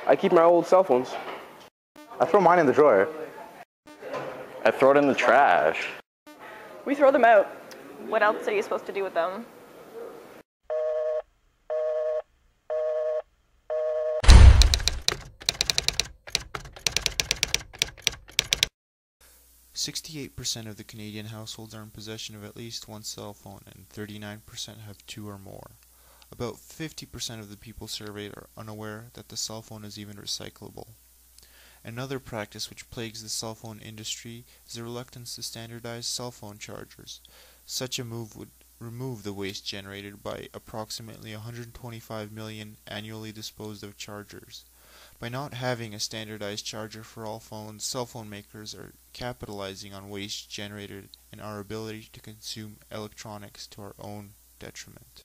I keep my old cell phones. I throw mine in the drawer. I throw it in the trash. We throw them out. What else are you supposed to do with them? %68% of the Canadian households are in possession of at least one cell phone, and 39% have two or more. About 50% of the people surveyed are unaware that the cell phone is even recyclable. Another practice which plagues the cell phone industry is the reluctance to standardize cell phone chargers. Such a move would remove the waste generated by approximately 125 million annually disposed of chargers. By not having a standardized charger for all phones, cell phone makers are capitalizing on waste generated and our ability to consume electronics to our own detriment.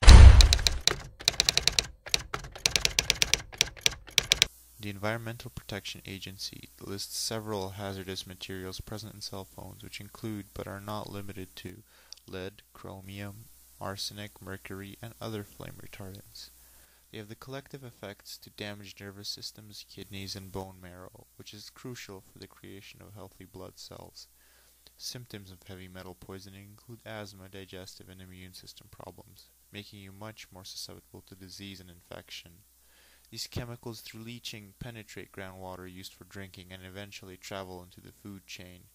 The Environmental Protection Agency lists several hazardous materials present in cell phones, which include, but are not limited to, lead, chromium, arsenic, mercury, and other flame retardants. They have the collective effects to damage nervous systems, kidneys, and bone marrow, which is crucial for the creation of healthy blood cells. Symptoms of heavy metal poisoning include asthma, digestive, and immune system problems, making you much more susceptible to disease and infection. These chemicals, through leaching, penetrate groundwater used for drinking and eventually travel into the food chain.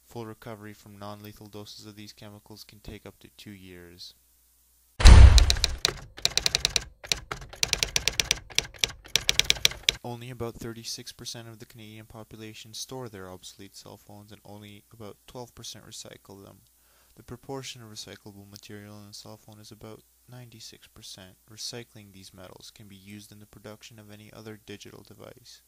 Full recovery from non-lethal doses of these chemicals can take up to 2 years. Only about 36% of the Canadian population store their obsolete cell phones, and only about 12% recycle them. The proportion of recyclable material in a cell phone is about 96%. Recycling these metals can be used in the production of any other digital device.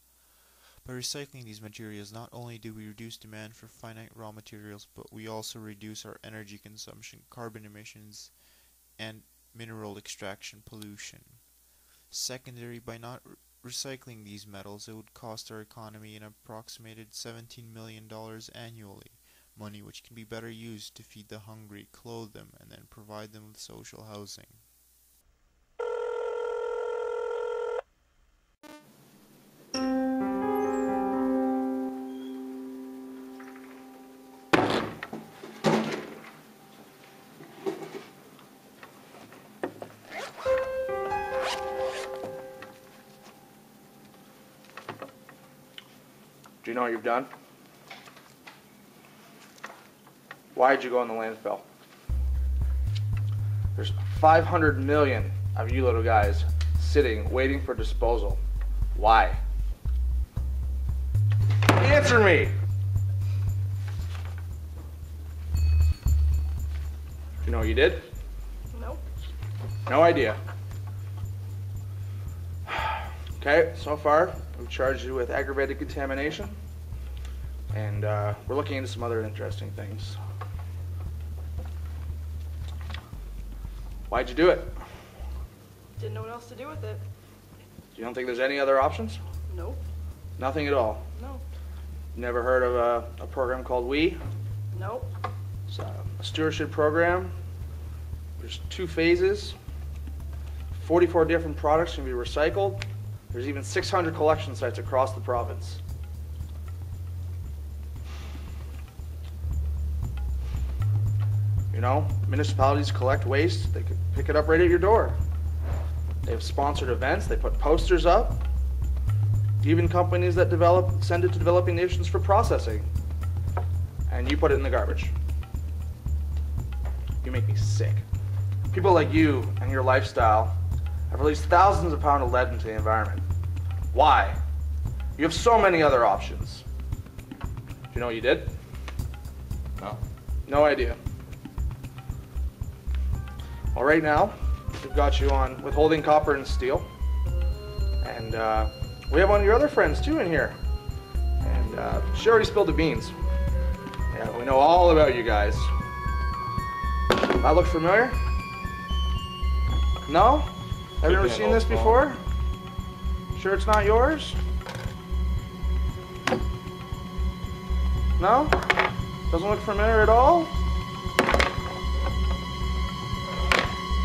By recycling these materials, not only do we reduce demand for finite raw materials, but we also reduce our energy consumption, carbon emissions, and mineral extraction pollution. Secondary, by not recycling these metals, it would cost our economy an approximated $17 million annually, money which can be better used to feed the hungry, clothe them, and then provide them with social housing. Do you know what you've done? Why'd you go in the landfill? There's 500 million of you little guys sitting, waiting for disposal. Why? Answer me! Do you know what you did? Nope. No idea. Okay, so far we've charged you with aggravated contamination, and we're looking into some other interesting things. Why'd you do it? Didn't know what else to do with it. You don't think there's any other options? Nope. Nothing at all? No. Never heard of a program called WE? Nope. It's a stewardship program. There's 2 phases. 44 different products can be recycled. There's even 600 collection sites across the province. You know, municipalities collect waste. They could pick it up right at your door. They have sponsored events. They put posters up. Even companies that send it to developing nations for processing. And you put it in the garbage. You make me sick. People like you and your lifestyle have released thousands of pounds of lead into the environment. Why? You have so many other options. Do you know what you did? No. No idea. Well, right now, we've got you on withholding copper and steel. And we have one of your other friends, too, in here. And she already spilled the beans. Yeah, we know all about you guys. That look familiar? No? Have you ever seen this before? Sure it's not yours? No? Doesn't look familiar at all?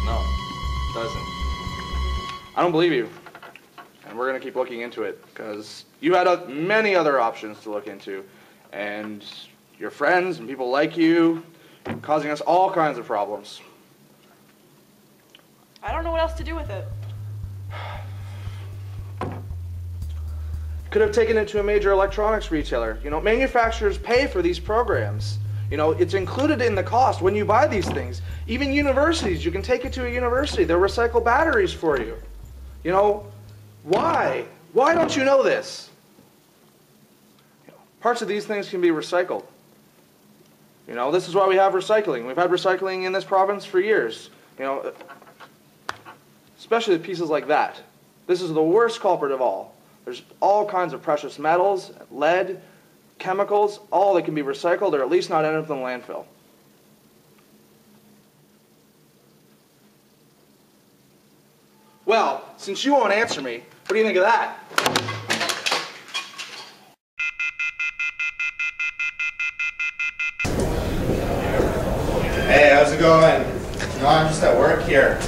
No, it doesn't. I don't believe you. and we're going to keep looking into it because you had many other options to look into, and your friends and people like you causing us all kinds of problems. I don't know what else to do with it. Could have taken it to a major electronics retailer. You know, manufacturers pay for these programs. You know, it's included in the cost when you buy these things. Even universities, you can take it to a university. They'll recycle batteries for you. You know, why? Why don't you know this? You know, parts of these things can be recycled. You know, this is why we have recycling. We've had recycling in this province for years. You know, especially pieces like that. This is the worst culprit of all. There's all kinds of precious metals, lead, chemicals, all that can be recycled or at least not end up in the landfill. Well, since you won't answer me, what do you think of that? Hey, how's it going? No, I'm just at work here.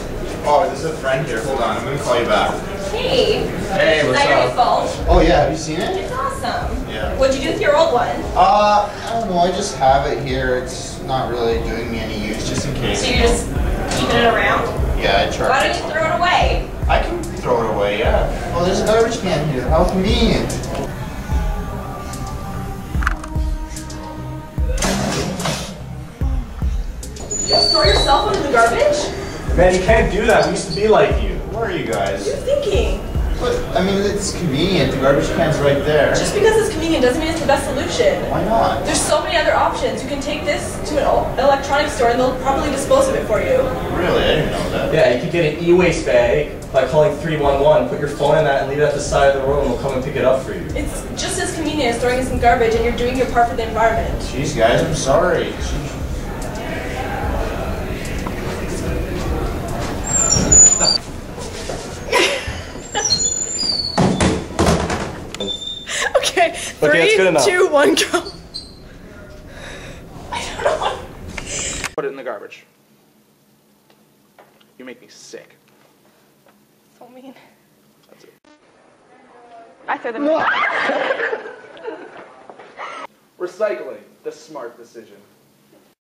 Oh, this is a friend here. Hold on, I'm gonna call you back. Hey. Hey, what's Is that your up? new phone? Oh yeah, have you seen it? It's awesome. Yeah. What'd you do with your old one? I don't know, I just have it here. It's not really doing me any use, just in case. So you're just keeping it around? Yeah, I charge Why don't you throw it away? I can throw it away, yeah. Oh, there's a garbage can here. How convenient. You store your cell phone in the garbage? Man, you can't do that. We used to be like you. Where are you guys? What are you thinking? But, I mean, it's convenient. The garbage can's right there. Just because it's convenient doesn't mean it's the best solution. Why not? There's so many other options. You can take this to an electronics store and they'll probably dispose of it for you. Really? I didn't know that. Yeah, you could get an e-waste bag by calling 311, put your phone in that and leave it at the side of the road and we'll come and pick it up for you. It's just as convenient as throwing in some garbage and you're doing your part for the environment. Jeez, guys, I'm sorry. Okay, Okay, that's good enough. 3, 2, 1, go. Put it in the garbage. You make me sick. So mean. That's it. I threw them. Recycling, the smart decision.